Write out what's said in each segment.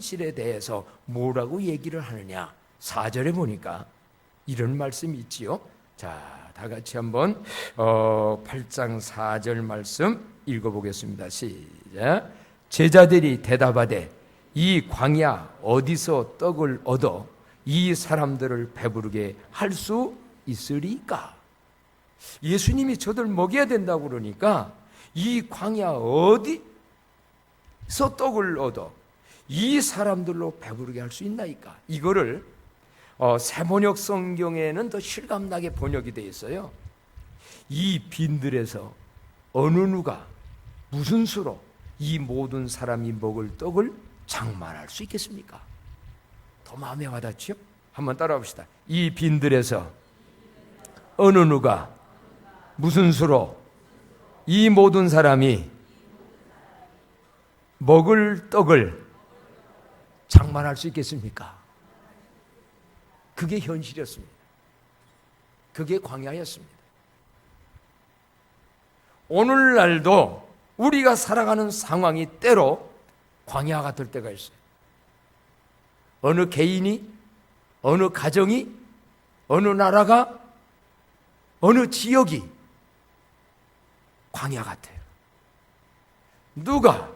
현실에 대해서 뭐라고 얘기를 하느냐? 4절에 보니까 이런 말씀이 있지요. 자, 다 같이 한번 8장 4절 말씀 읽어보겠습니다. 시작. 제자들이 대답하되 이 광야 어디서 떡을 얻어 이 사람들을 배부르게 할 수 있으리까? 예수님이 저들 먹여야 된다고 그러니까 이 광야 어디서 떡을 얻어 이 사람들로 배부르게 할 수 있나이까? 이거를 새 번역 성경에는 더 실감나게 번역이 되어 있어요. 이 빈들에서 어느 누가 무슨 수로 이 모든 사람이 먹을 떡을 장만할 수 있겠습니까? 더 마음에 와닿지요? 한번 따라 봅시다. 이 빈들에서 어느 누가 무슨 수로 이 모든 사람이 먹을 떡을 장만할 수 있겠습니까? 그게 현실이었습니다. 그게 광야였습니다. 오늘날도 우리가 살아가는 상황이 때로 광야 같을 때가 있어요. 어느 개인이, 어느 가정이, 어느 나라가, 어느 지역이 광야 같아요. 누가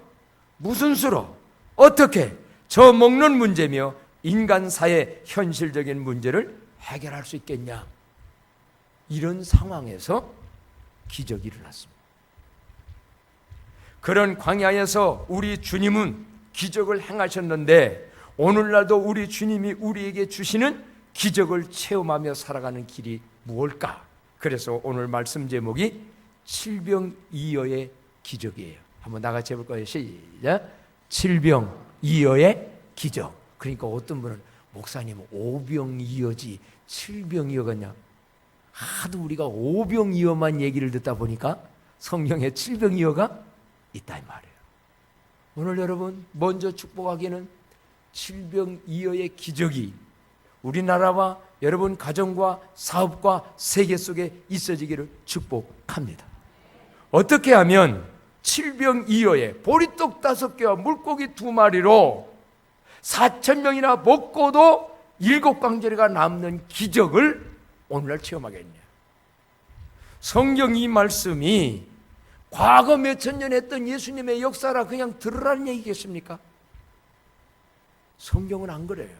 무슨 수로 어떻게 저 먹는 문제며 인간사의 현실적인 문제를 해결할 수 있겠냐? 이런 상황에서 기적이 일어났습니다. 그런 광야에서 우리 주님은 기적을 행하셨는데 오늘날도 우리 주님이 우리에게 주시는 기적을 체험하며 살아가는 길이 무엇일까? 그래서 오늘 말씀 제목이 칠병이어의 기적이에요. 한번 다 같이 해볼까요? 시작. 칠병이어의 기적. 그러니까 어떤 분은 목사님 오병이어지 칠병이어겠냐? 하도 우리가 오병이어만 얘기를 듣다 보니까 성경에 칠병이어가 있다 이 말이에요. 오늘 여러분 먼저 축복하기는 칠병이어의 기적이 우리나라와 여러분 가정과 사업과 세계 속에 있어지기를 축복합니다. 어떻게 하면 칠병이어의 보리떡 5개와 물고기 2마리로 4,000명이나 먹고도 7광절이가 남는 기적을 오늘날 체험하겠냐? 성경 이 말씀이 과거 몇천 년 했던 예수님의 역사라 그냥 들으라는 얘기겠습니까? 성경은 안 그래요.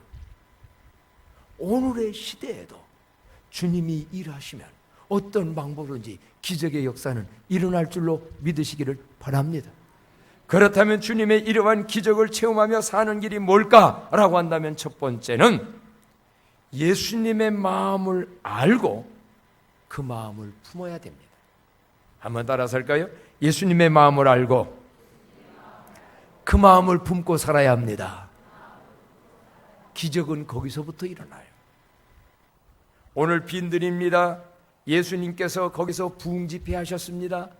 오늘의 시대에도 주님이 일하시면 어떤 방법으로든지 기적의 역사는 일어날 줄로 믿으시기를 바랍니다. 그렇다면 주님의 이러한 기적을 체험하며 사는 길이 뭘까라고 한다면 첫 번째는 예수님의 마음을 알고 그 마음을 품어야 됩니다. 한번 따라서 할까요? 예수님의 마음을 알고 그 마음을 품고 살아야 합니다. 기적은 거기서부터 일어나요. 오늘 빈들입니다. 예수님께서 거기서 부흥집회 하셨습니다.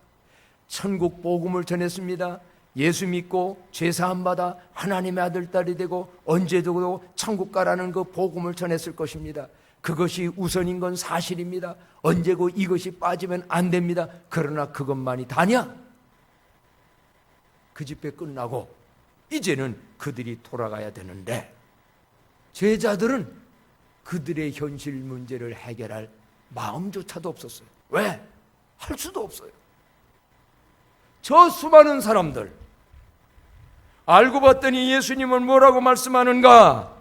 천국 복음을 전했습니다. 예수 믿고 죄사함 받아 하나님의 아들 딸이 되고 언제도 천국 가라는 그 복음을 전했을 것입니다. 그것이 우선인 건 사실입니다. 언제고 이것이 빠지면 안 됩니다. 그러나 그것만이 다냐? 그 집회 끝나고 이제는 그들이 돌아가야 되는데 제자들은 그들의 현실 문제를 해결할 마음조차도 없었어요. 왜? 할 수도 없어요. 저 수많은 사람들 알고 봤더니 예수님은 뭐라고 말씀하는가?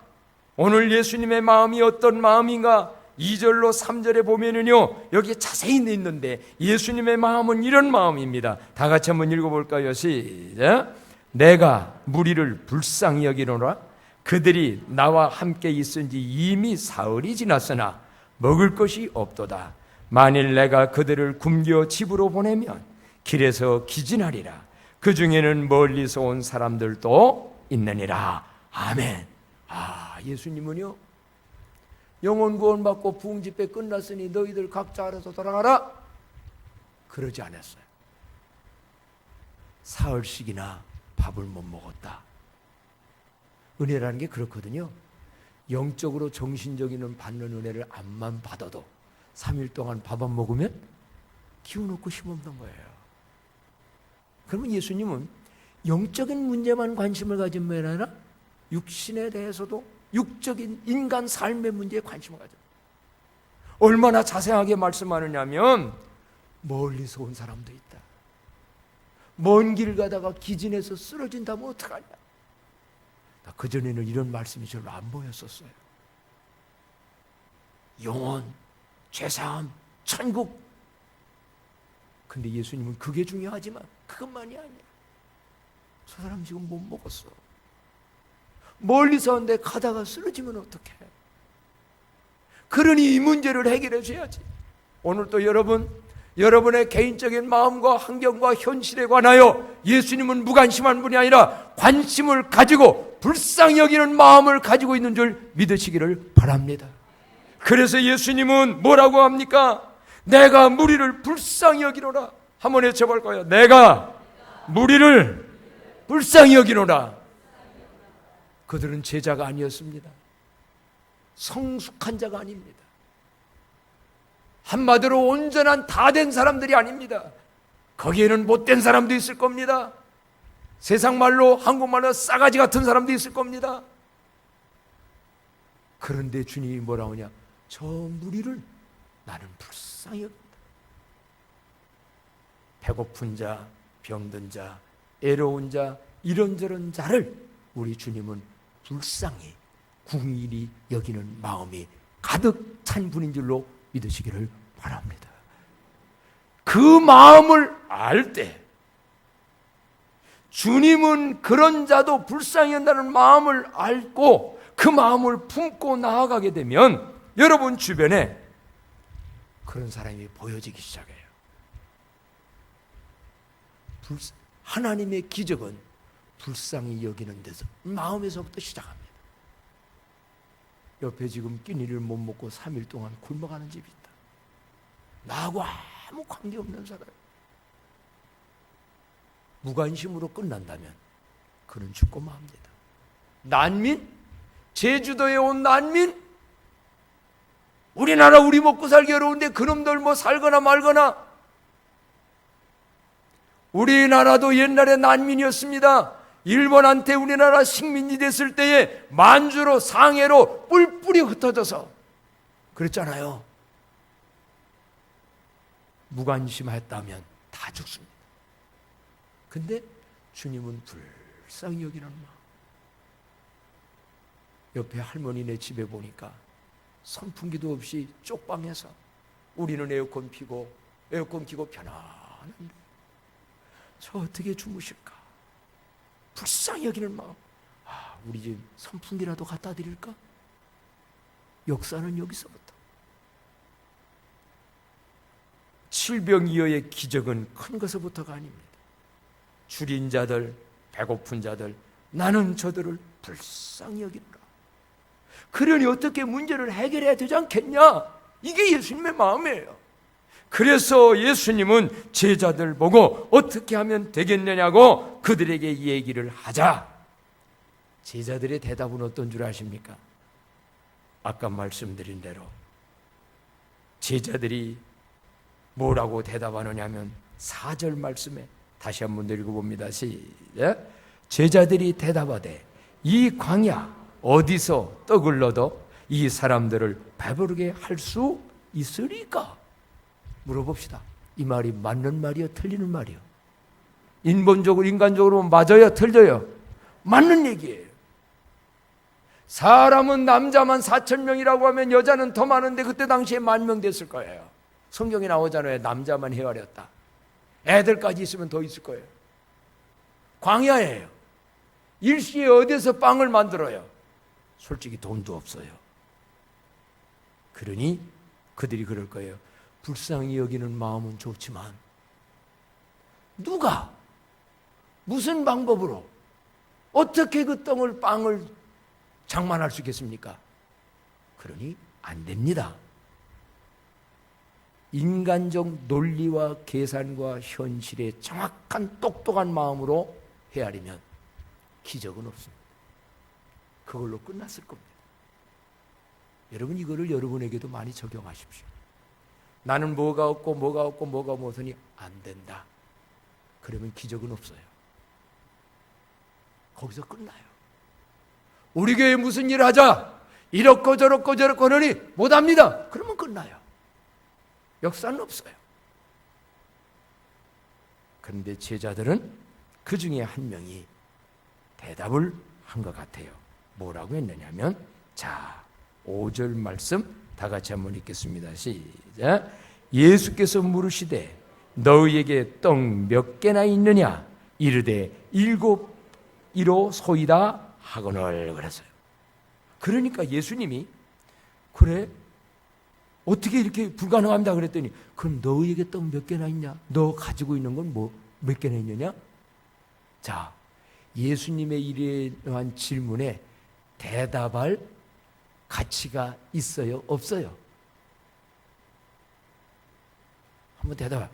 오늘 예수님의 마음이 어떤 마음인가? 2절로 3절에 보면은요 여기에 자세히 있는데 예수님의 마음은 이런 마음입니다. 다 같이 한번 읽어볼까요? 시작. 내가 무리를 불쌍히 여기노라. 그들이 나와 함께 있은 지 이미 사흘이 지났으나 먹을 것이 없도다. 만일 내가 그들을 굶겨 집으로 보내면 길에서 기진하리라. 그 중에는 멀리서 온 사람들도 있느니라. 아멘. 예수님은요 영혼 구원받고 부흥집회 끝났으니 너희들 각자 알아서 돌아가라 그러지 않았어요. 사흘씩이나 밥을 못 먹었다. 은혜라는 게 그렇거든요. 영적으로 정신적인 받는 은혜를 암만 받아도 3일 동안 밥 안 먹으면 기운 없고 힘없는 거예요. 그러면 예수님은 영적인 문제만 관심을 가진 게 아니라 육신에 대해서도 육적인 인간 삶의 문제에 관심을 가져. 얼마나 자세하게 말씀하느냐면 멀리서 온 사람도 있다. 먼 길 가다가 기진해서 쓰러진다면 어떡하냐. 그전에는 이런 말씀이 별로 안 보였었어요. 영원, 죄사함, 천국. 근데 예수님은 그게 중요하지만 그것만이 아니야. 저 사람 지금 못 먹었어. 멀리서 왔는데 가다가 쓰러지면 어떡해. 그러니 이 문제를 해결해 줘야지. 오늘 또 여러분의 개인적인 마음과 환경과 현실에 관하여 예수님은 무관심한 분이 아니라 관심을 가지고 불쌍히 여기는 마음을 가지고 있는 줄 믿으시기를 바랍니다. 그래서 예수님은 뭐라고 합니까? 내가 무리를 불쌍히 여기노라. 한번 외쳐볼 거예요. 내가 무리를 불쌍히 여기노라. 그들은 제자가 아니었습니다. 성숙한 자가 아닙니다. 한마디로 온전한 다 된 사람들이 아닙니다. 거기에는 못된 사람도 있을 겁니다. 세상 말로, 한국말로 싸가지 같은 사람도 있을 겁니다. 그런데 주님이 뭐라고 하냐? 저 무리를 나는 불쌍히 여긴다. 배고픈 자, 병든 자, 애로운 자, 이런저런 자를 우리 주님은 불쌍히 궁일이 여기는 마음이 가득 찬 분인 줄로 믿으시기를 바랍니다. 그 마음을 알 때 주님은 그런 자도 불쌍히 한다는 마음을 알고 그 마음을 품고 나아가게 되면 여러분 주변에 그런 사람이 보여지기 시작해요. 하나님의 기적은 불쌍히 여기는 데서 마음에서부터 시작합니다. 옆에 지금 끼니를 못 먹고 3일 동안 굶어가는 집이 있다. 나하고 아무 관계없는 사람. 무관심으로 끝난다면 그는 죽고 맙니다. 난민? 제주도에 온 난민? 우리나라 우리 먹고 살기 어려운데 그놈들 뭐 살거나 말거나. 우리나라도 옛날에 난민이었습니다. 일본한테 우리나라 식민지 됐을 때에 만주로 상해로 뿔뿔이 흩어져서 그랬잖아요. 무관심했다면 다 죽습니다. 근데 주님은 불쌍히 여기는 마음. 옆에 할머니네 집에 보니까 선풍기도 없이 쪽방에서 우리는 에어컨 켜고 편안한데 저 어떻게 주무실까? 불쌍히 여기는 마음. 우리 집 선풍기라도 갖다 드릴까? 역사는 여기서부터. 칠병이어의 기적은 큰 것부터가 아닙니다. 줄인 자들, 배고픈 자들, 나는 저들을 불쌍히 여기노라. 그러니 어떻게 문제를 해결해야 되지 않겠냐? 이게 예수님의 마음이에요. 그래서 예수님은 제자들 보고 어떻게 하면 되겠느냐고 그들에게 이 얘기를 하자. 제자들의 대답은 어떤 줄 아십니까? 아까 말씀드린 대로 제자들이 뭐라고 대답하느냐면 4절 말씀에 다시 한번 읽어봅니다. 시작. 제자들이 대답하되 이 광야 어디서 떡을 얻어 이 사람들을 배부르게 할 수 있으리까? 물어봅시다. 이 말이 맞는 말이요? 틀리는 말이요? 인간적으로 맞아요? 틀려요? 맞는 얘기예요. 사람은 남자만 4,000명이라고 하면 여자는 더 많은데 그때 당시에 10,000명 됐을 거예요. 성경에 나오잖아요. 남자만 헤아렸다. 애들까지 있으면 더 있을 거예요. 광야예요. 일시에 어디서 빵을 만들어요? 솔직히 돈도 없어요. 그러니 그들이 그럴 거예요. 불쌍히 여기는 마음은 좋지만 누가 무슨 방법으로 어떻게 그 빵을 장만할 수 있겠습니까? 그러니 안 됩니다. 인간적 논리와 계산과 현실의 정확한 똑똑한 마음으로 헤아리면 기적은 없습니다. 그걸로 끝났을 겁니다. 여러분 이거를 여러분에게도 많이 적용하십시오. 나는 뭐가 없고 뭐가 못하니 안 된다. 그러면 기적은 없어요. 거기서 끝나요. 우리 교회 무슨 일 하자. 이렇고 저렇고 저렇고 하니 못합니다. 그러면 끝나요. 역사는 없어요. 그런데 제자들은 그 중에 한 명이 대답을 한 것 같아요. 뭐라고 했느냐면, 자, 5절 말씀 다 같이 한번 읽겠습니다. 시작. 예수께서 물으시되 너희에게 떡 몇 개나 있느냐? 이르되 7이로 소이다 하거늘 그랬어요. 그러니까 예수님이 그래? 어떻게 이렇게 불가능합니다 그랬더니, 그럼 너희에게 떡 몇 개나 있냐? 너 가지고 있는 건 뭐 몇 개나 있느냐? 자, 예수님의 이러한 질문에 대답할 가치가 있어요? 없어요? 한번 대답해.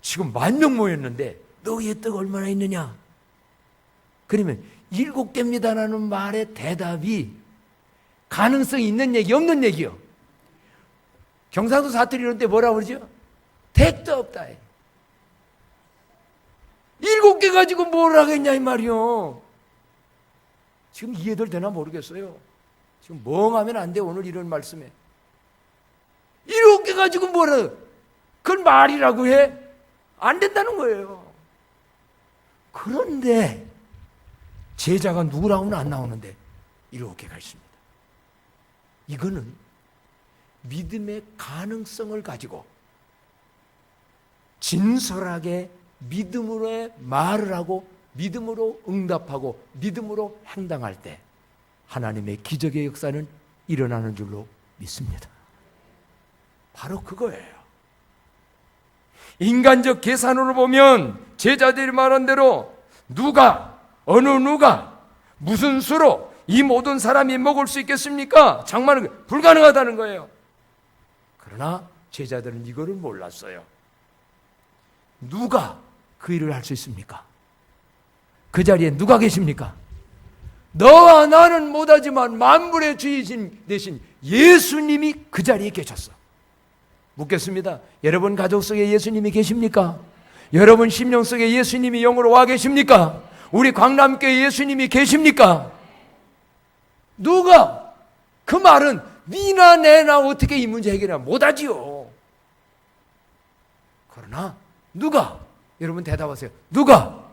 지금 10,000명 모였는데 너희의 떡 얼마나 있느냐? 그러면 7개입니다라는 말의 대답이 가능성이 있는 얘기, 없는 얘기요? 경상도 사투리 이런 때 뭐라고 그러죠? 택도 없다. 7개 가지고 뭘 하겠냐 이 말이요. 지금 이해들 되나 모르겠어요. 지금 멍하면 안 돼. 오늘 이런 말씀에 7개 가지고 뭐라, 그건 말이라고 해? 안 된다는 거예요. 그런데 제자가 누구 나오는 안 나오는데 7개가 있습니다. 이거는 믿음의 가능성을 가지고 진솔하게 믿음으로 말을 하고 믿음으로 응답하고 믿음으로 행동할 때 하나님의 기적의 역사는 일어나는 줄로 믿습니다. 바로 그거예요. 인간적 계산으로 보면 제자들이 말한 대로 어느 누가 무슨 수로 이 모든 사람이 먹을 수 있겠습니까? 장만은 불가능하다는 거예요. 그러나 제자들은 이거를 몰랐어요. 누가 그 일을 할 수 있습니까? 그 자리에 누가 계십니까? 너와 나는 못하지만 만물의 주인 되신 예수님이 그 자리에 계셨어. 묻겠습니다. 여러분 가족 속에 예수님이 계십니까? 여러분 심령 속에 예수님이 영으로 와 계십니까? 우리 광남교회 예수님이 계십니까? 누가? 그 말은 니나 내나 어떻게 이 문제 해결을 못하지요. 그러나 누가? 여러분 대답하세요. 누가?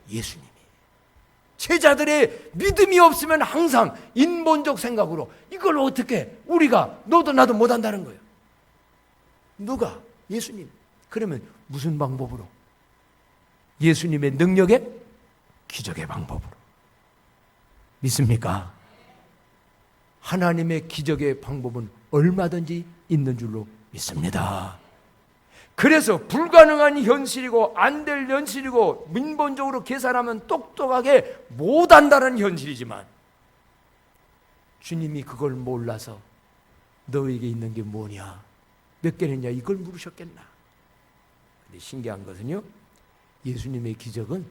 예수님이. 제자들의 믿음이 없으면 항상 인본적 생각으로 이걸 어떻게 우리가 너도 나도 못한다는 거예요. 누가? 예수님. 그러면 무슨 방법으로? 예수님의 능력의 기적의 방법으로. 믿습니까? 하나님의 기적의 방법은 얼마든지 있는 줄로 믿습니다. 그래서 불가능한 현실이고 안 될 현실이고 민본적으로 계산하면 똑똑하게 못한다는 현실이지만 주님이 그걸 몰라서 너에게 있는 게 뭐냐, 몇 개느냐 이걸 물으셨겠나. 근데 신기한 것은요, 예수님의 기적은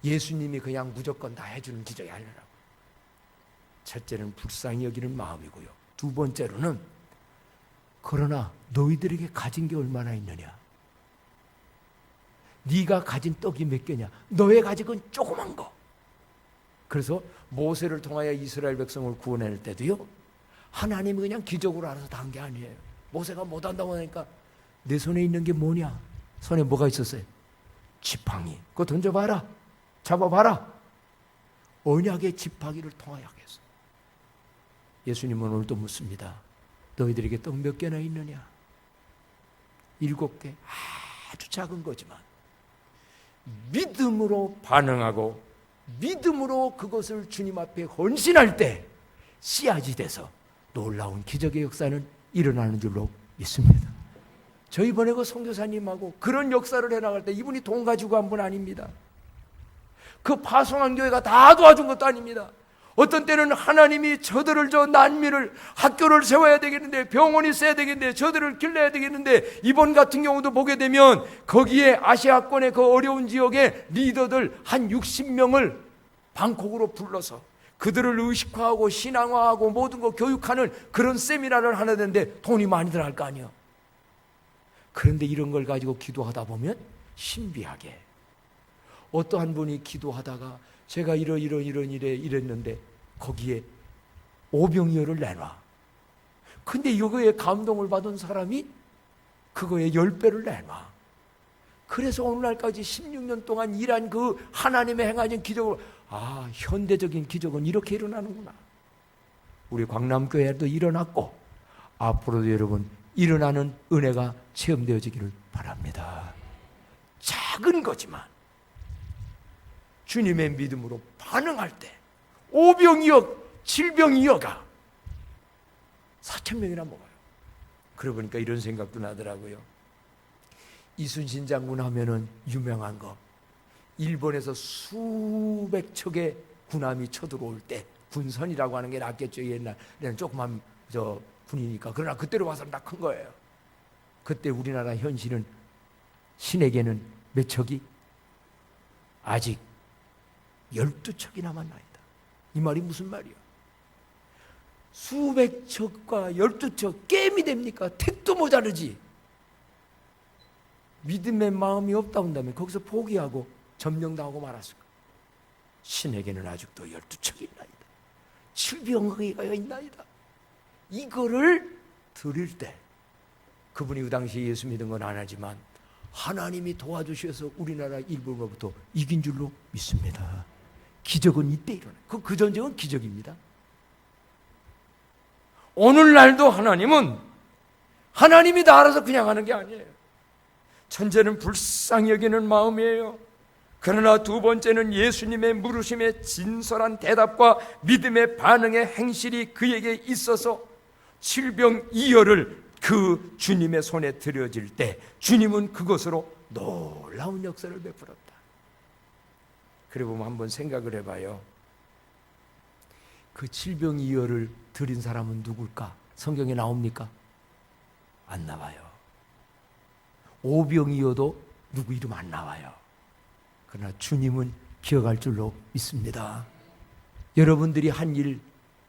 예수님이 그냥 무조건 다 해주는 기적이 아니라고. 첫째는 불쌍히 여기는 마음이고요, 두 번째로는 그러나 너희들에게 가진 게 얼마나 있느냐? 네가 가진 떡이 몇 개냐? 너의 가진 건 조그만 거. 그래서 모세를 통하여 이스라엘 백성을 구원할 때도요, 하나님이 그냥 기적으로 알아서 다 한 게 아니에요. 모세가 못한다고 하니까 내 손에 있는 게 뭐냐? 손에 뭐가 있었어요? 지팡이. 그거 던져봐라. 잡아봐라. 언약의 지팡이를 통하여 하겠어. 예수님은 오늘도 묻습니다. 너희들에게 떡 몇 개나 있느냐? 7개. 아주 작은 거지만 믿음으로 반응하고 믿음으로 그것을 주님 앞에 헌신할 때 씨앗이 돼서 놀라운 기적의 역사는 일어나는 줄로 믿습니다. 저 이번에 그 선교사님하고 그런 역사를 해나갈 때 이분이 돈 가지고 한 분 아닙니다. 그 파송한 교회가 다 도와준 것도 아닙니다. 어떤 때는 하나님이 저들을, 저 난민을 학교를 세워야 되겠는데, 병원이 있어야 되겠는데, 저들을 길러야 되겠는데, 이번 같은 경우도 보게 되면 거기에 아시아권의 그 어려운 지역의 리더들 한 60명을 방콕으로 불러서 그들을 의식화하고 신앙화하고 모든 거 교육하는 그런 세미나를 하나 되는데 돈이 많이 들어갈 거 아니에요. 그런데 이런 걸 가지고 기도하다 보면 신비하게 어떠한 분이 기도하다가 제가 이랬는데 거기에 오병이어를 내놔. 근데 이거에 감동을 받은 사람이 그거에 10배를 내놔. 그래서 오늘날까지 16년 동안 일한 그 하나님의 행하신 기적을, 현대적인 기적은 이렇게 일어나는구나. 우리 광남교회도 일어났고 앞으로도 여러분 일어나는 은혜가 체험되어지기를 바랍니다. 작은 거지만 주님의 믿음으로 반응할 때 오병이어 7병이어가 4,000명이나 먹어요. 그러고 보니까 이런 생각도 나더라고요. 이순신 장군 하면은 유명한 거, 일본에서 수백 척의 군함이 쳐들어올 때 군선이라고 하는 게 낫겠죠. 옛날에는 조그만 군이니까. 그러나 그때로 봐서는 다 큰 거예요. 그때 우리나라 현실은 신에게는 몇 척이? 아직 12척이 남았나이다. 이 말이 무슨 말이야? 수백 척과 12척 게임이 됩니까? 택도 모자르지. 믿음의 마음이 없다 온다면 거기서 포기하고 점령당하고 말았을까? 신에게는 아직도 12척이 있나이다. 7병이가 있나이다. 이거를 드릴 때 그분이 그 당시에 예수 믿은 건 안 하지만 하나님이 도와주셔서 우리나라 일본으로부터 이긴 줄로 믿습니다. 기적은 이때 일어나요. 그 전쟁은 기적입니다. 오늘날도 하나님이 다 알아서 그냥 하는 게 아니에요. 첫째는 불쌍히 여기는 마음이에요. 그러나 두 번째는 예수님의 물으심에 진솔한 대답과 믿음의 반응의 행실이 그에게 있어서 7병2열을 그 주님의 손에 들여질 때 주님은 그것으로 놀라운 역사를 베풀었다. 그리고 한번 생각을 해봐요. 그 7병2열을 드린 사람은 누굴까? 성경에 나옵니까? 안 나와요. 5병이어도 누구 이름 안 나와요. 그러나 주님은 기억할 줄로 믿습니다. 여러분들이 한 일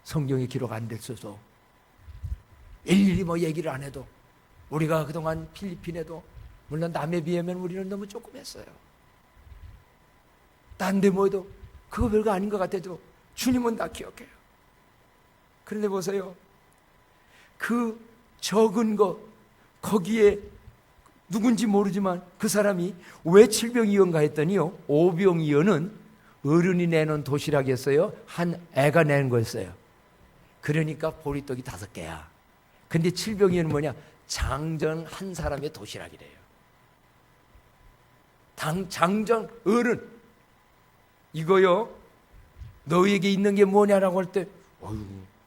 성경에 기록 안 됐어도 일일이 얘기를 안 해도 우리가 그동안 필리핀에도 물론 남에 비하면 우리는 너무 조금 했어요. 딴 데 뭐도 그거 별거 아닌 것 같아도 주님은 다 기억해요. 그런데 보세요. 그 적은 거 거기에 누군지 모르지만 그 사람이 왜 7병이어인가 했더니요, 5병이어는 어른이 내놓은 도시락이었어요. 한 애가 낸 거였어요. 그러니까 보리떡이 5개야. 근데 7병이어는 뭐냐? 장정 한 사람의 도시락이래요. 장정 어른 이거요, 너에게 있는 게 뭐냐라고 할 때, 어휴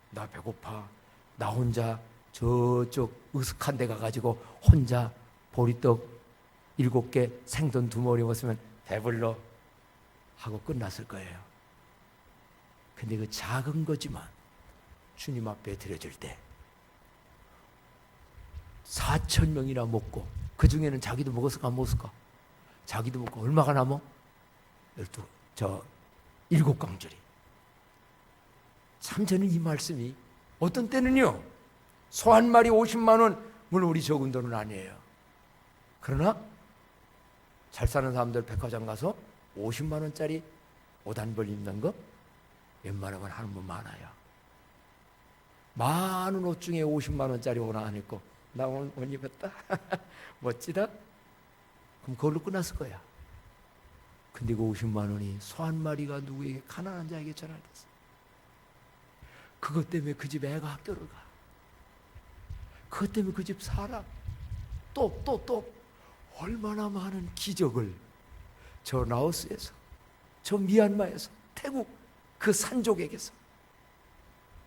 나 배고파. 나 혼자 저쪽 으슥한 데 가가지고 혼자 보리떡 7개 생돈 2머리 먹었으면 배불러 하고 끝났을 거예요. 근데 그 작은 거지만 주님 앞에 드려질 때 4,000명이나 먹고, 그 중에는 자기도 먹었을까 안 먹었을까? 자기도 먹고 얼마가 남어? 7강줄이. 참 저는 이 말씀이 어떤 때는요, 소 한 마리 50만 원, 물론 우리 적은 돈은 아니에요. 그러나 잘 사는 사람들 백화점 가서 50만 원짜리 옷 한 벌 입는 거 웬만하면 하는 분 많아요. 많은 옷 중에 50만 원짜리 옷 안 입고 나 오늘 옷 입었다 멋지다? 그럼 그걸로 끝났을 거야. 근데 그 50만 원이 소 한 마리가 누구에게, 가난한 자에게 전화됐어. 그것 때문에 그 집 애가 학교를 가. 그것 때문에 그 집 살아. 또 얼마나 많은 기적을 저 라오스에서, 저 미얀마에서, 태국 그 산족에게서.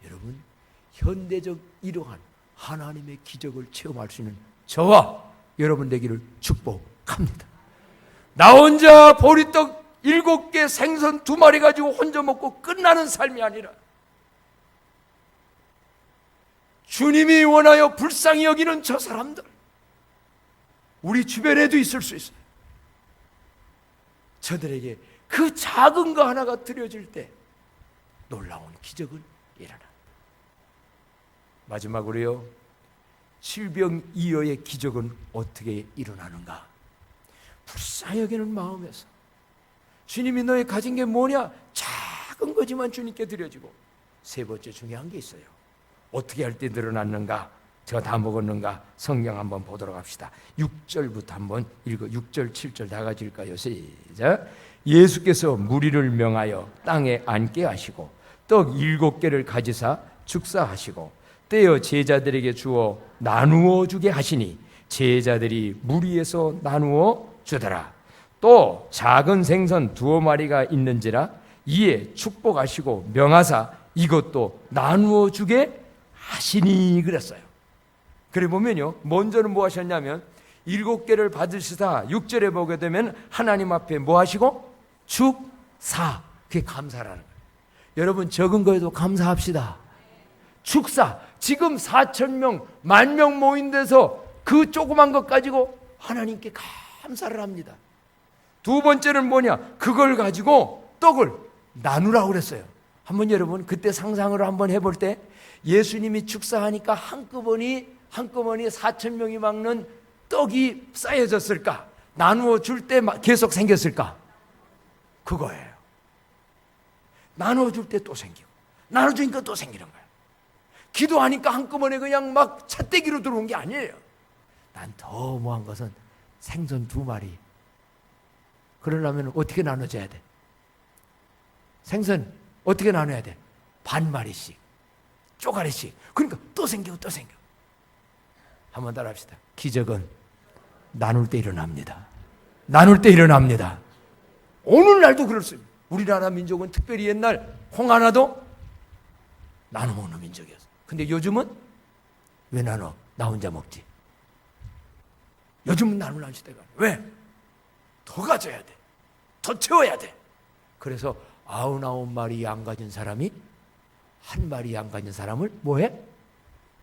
여러분, 현대적 이러한 하나님의 기적을 체험할 수 있는 저와 여러분 되기를 축복합니다. 나 혼자 보리떡 7개 생선 2마리 가지고 혼자 먹고 끝나는 삶이 아니라 주님이 원하여 불쌍히 여기는 저 사람들, 우리 주변에도 있을 수 있어요. 저들에게 그 작은 거 하나가 드려질 때 놀라운 기적은 일어난다. 마지막으로요, 7병이어의 기적은 어떻게 일어나는가? 불쌍히 여기는 마음에서 주님이 너의 가진 게 뭐냐? 작은 거지만 주님께 드려지고. 세 번째 중요한 게 있어요. 어떻게 할 때 늘어났는가? 제가 다 먹었는가? 성경 한번 보도록 합시다. 6절부터 한번 읽어. 6절 7절 다 같이 읽을까요? 시작. 예수께서 무리를 명하여 땅에 앉게 하시고 떡 7개를 가지사 축사하시고 떼어 제자들에게 주어 나누어 주게 하시니 제자들이 무리에서 나누어 주더라. 또 작은 생선 2마리가 있는지라 이에 축복하시고 명하사 이것도 나누어 주게 하시니 그랬어요. 그래 보면요, 먼저는 뭐 하셨냐면 7개를 받으시다 6절에 보게 되면 하나님 앞에 뭐 하시고? 축사. 그게 감사라는 거예요. 여러분 적은 거에도 감사합시다. 축사. 지금 4,000명, 10,000명 모인 데서 그 조그만 것 가지고 하나님께 감사를 합니다. 두 번째는 뭐냐? 그걸 가지고 떡을 나누라고 그랬어요. 한번 여러분 그때 상상을 한번 해볼 때 예수님이 축사하니까 한꺼번에 4,000명이 먹는 떡이 쌓여졌을까? 나누어 줄 때 계속 생겼을까? 그거예요. 나누어 줄 때 또 생기고 나눠주니까 또 생기는 거예요. 기도하니까 한꺼번에 그냥 막 찻대기로 들어온 게 아니에요. 난 더 뭐한 것은 생선 2마리. 그러려면 어떻게 나눠줘야 돼? 생선 어떻게 나눠야 돼? 반마리씩, 쪼가리씩. 그러니까 또 생기고 또 생겨. 한번 따라 합시다. 기적은 나눌 때 일어납니다. 나눌 때 일어납니다. 오늘날도 그렇습니다. 우리나라 민족은 특별히 옛날 홍 하나도 나눠 먹는 민족이었어. 근데 요즘은 왜 나눠? 나 혼자 먹지. 요즘은 나눌 시대가. 왜? 더 가져야 돼. 더 채워야 돼. 그래서 99마리 양 가진 사람이 1마리 양 가진 사람을 뭐해?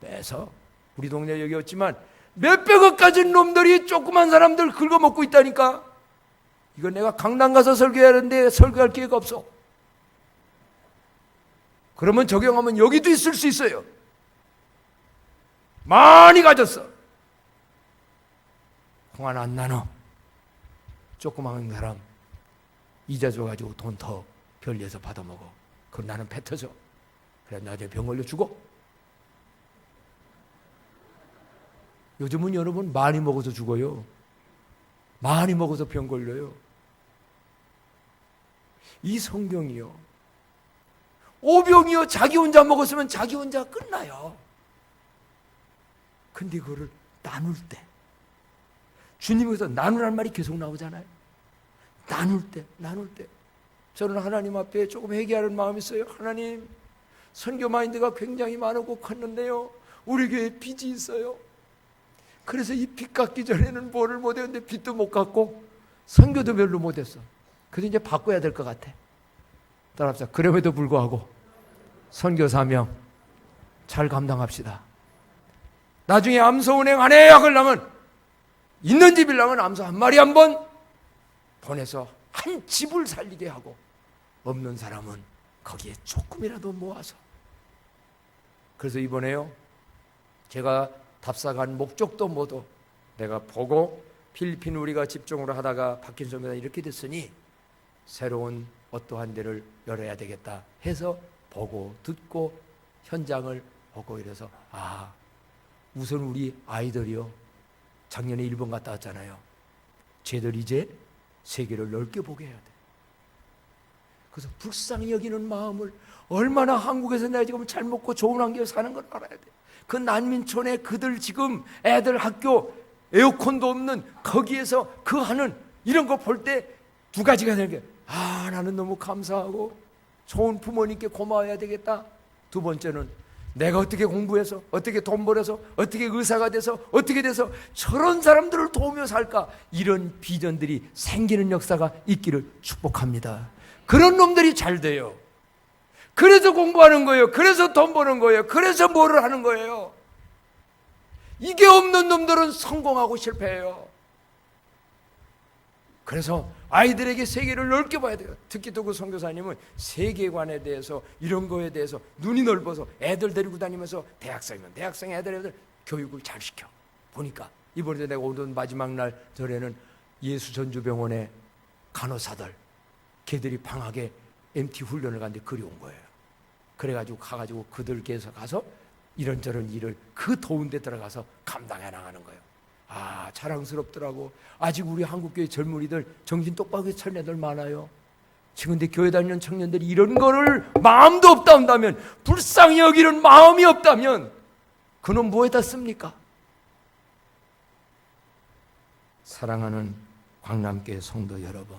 빼서. 우리 동네 여기 없지만 몇백억 가진 놈들이 조그만 사람들 긁어먹고 있다니까. 이거 내가 강남 가서 설교하는데 설교할 기회가 없어. 그러면 적용하면 여기도 있을 수 있어요. 많이 가졌어. 홍 하나 안 나눠. 조그만 사람 이자 줘가지고 돈 더 별리에서 받아먹어. 그럼 나는 뱉어줘. 그래 나중에 병 걸려 죽어. 요즘은 여러분 많이 먹어서 죽어요. 많이 먹어서 병 걸려요. 이 성경이요, 오병이요 자기 혼자 먹었으면 자기 혼자 끝나요. 근데 그거를 나눌 때 주님께서 나누라는 말이 계속 나오잖아요. 나눌 때. 저는 하나님 앞에 조금 회개하는 마음이 있어요. 하나님, 선교 마인드가 굉장히 많고 컸는데요, 우리 교회에 빚이 있어요. 그래서 이 빚 갚기 전에는 뭐를 못했는데 빚도 못 갚고 선교도 별로 못했어. 그래서 이제 바꿔야 될 것 같아. 따라합시다. 그럼에도 불구하고 선교 사명 잘 감당합시다. 나중에 암소 운행 안 해야 하려면, 있는 집이려면 암소 1마리 한번 보내서 한 집을 살리게 하고, 없는 사람은 거기에 조금이라도 모아서. 그래서 이번에요, 제가 답사간 목적도 모두 내가 보고, 필리핀 우리가 집중으로 하다가 박힌 선교단이 이렇게 됐으니 새로운 어떠한 데를 열어야 되겠다 해서 보고 듣고 현장을 보고 이래서, 우선 우리 아이들이요, 작년에 일본 갔다 왔잖아요. 쟤들 이제 세계를 넓게 보게 해야 돼. 그래서 불쌍히 여기는 마음을, 얼마나 한국에서 내가 지금 잘 먹고 좋은 환경에서 사는 걸 알아야 돼. 그 난민촌에 그들 지금 애들 학교 에어컨도 없는 거기에서 그 하는 이런 거 볼 때 2가지가 되는 게, 나는 너무 감사하고 좋은 부모님께 고마워야 되겠다. 2번째는 내가 어떻게 공부해서, 어떻게 돈 벌어서, 어떻게 의사가 돼서, 어떻게 돼서 저런 사람들을 도우며 살까, 이런 비전들이 생기는 역사가 있기를 축복합니다. 그런 놈들이 잘 돼요. 그래서 공부하는 거예요. 그래서 돈 버는 거예요. 그래서 뭐를 하는 거예요. 이게 없는 놈들은 성공하고 실패해요. 그래서 아이들에게 세계를 넓게 봐야 돼요. 특히 또 그 선교사님은 세계관에 대해서, 이런 거에 대해서 눈이 넓어서 애들 데리고 다니면서 대학생이면 대학생 애들 교육을 잘 시켜. 보니까 이번에 내가 오던 마지막 날 절에는 예수전주병원의 간호사들 걔들이 방학에 MT 훈련을 갔는데 그리 온 거예요. 그래가지고 가가지고 그들께서 가서 이런저런 일을 그 더운 데 들어가서 감당해 나가는 거예요. 아, 자랑스럽더라고. 아직 우리 한국교회 젊은이들 정신 똑바로 차린 애들 많아요. 지금 근데 교회 다니는 청년들이 이런 거를 마음도 없다 한다면, 불쌍히 여기는 마음이 없다면 그는 뭐에다 씁니까? 사랑하는 광남교회 성도 여러분,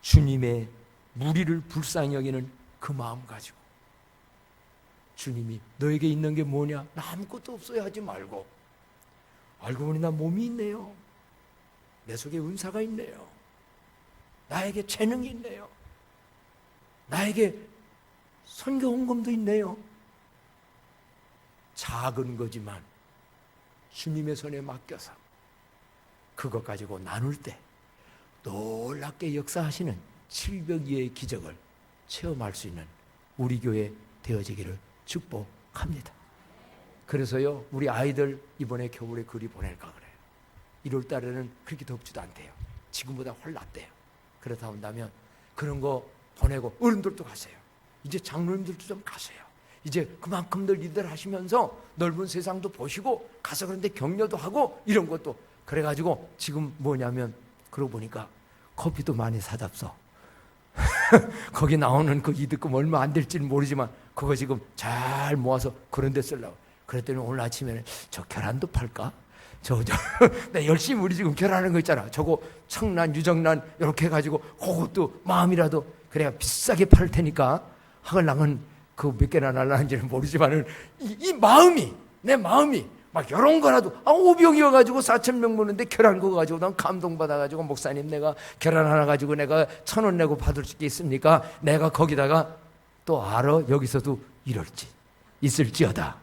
주님의 무리를 불쌍히 여기는 그 마음 가지고 주님이 너에게 있는 게 뭐냐? 나 아무것도 없어야 하지 말고, 알고 보니 나 몸이 있네요. 내 속에 은사가 있네요. 나에게 재능이 있네요. 나에게 선교 헌금도 있네요. 작은 거지만 주님의 손에 맡겨서 그것 가지고 나눌 때 놀랍게 역사하시는 700여의 기적을 체험할 수 있는 우리 교회 되어지기를 축복합니다. 그래서요, 우리 아이들 이번에 겨울에 그리 보낼까 그래요. 1월 달에는 그렇게 덥지도 않대요. 지금보다 훨 낫대요. 그렇다 한다면 그런 거 보내고, 어른들도 가세요. 이제 장로님들도 좀 가세요. 이제 그만큼들 일들 하시면서 넓은 세상도 보시고 가서 그런데 격려도 하고 이런 것도. 그래가지고 지금 뭐냐면, 그러고 보니까 커피도 많이 사잡숴. 거기 나오는 그 이득금 얼마 안 될지는 모르지만 그거 지금 잘 모아서 그런 데 쓰려고. 그랬더니 오늘 아침에는 저 계란도 팔까? 나 열심히 우리 지금 결혼하는 거 있잖아. 저거 청란, 유정란 이렇게 해가지고 그것도 마음이라도 그래야 비싸게 팔 테니까 하글랑은 그 몇 개나 날라는지는 모르지만은 이 마음이, 내 마음이 막 이런 거라도, 오병이어가지고 4,000명 모는데 결혼 그거 가지고 난 감동받아가지고, 목사님 내가 결혼 하나 가지고 내가 1,000원 내고 받을 수 있습니까? 내가 거기다가 또 알아, 여기서도 이럴지 있을지어다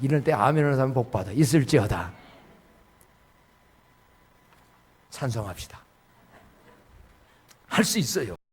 이럴 때 아멘을 하면 복받아. 있을지어다. 찬송합시다. 할 수 있어요.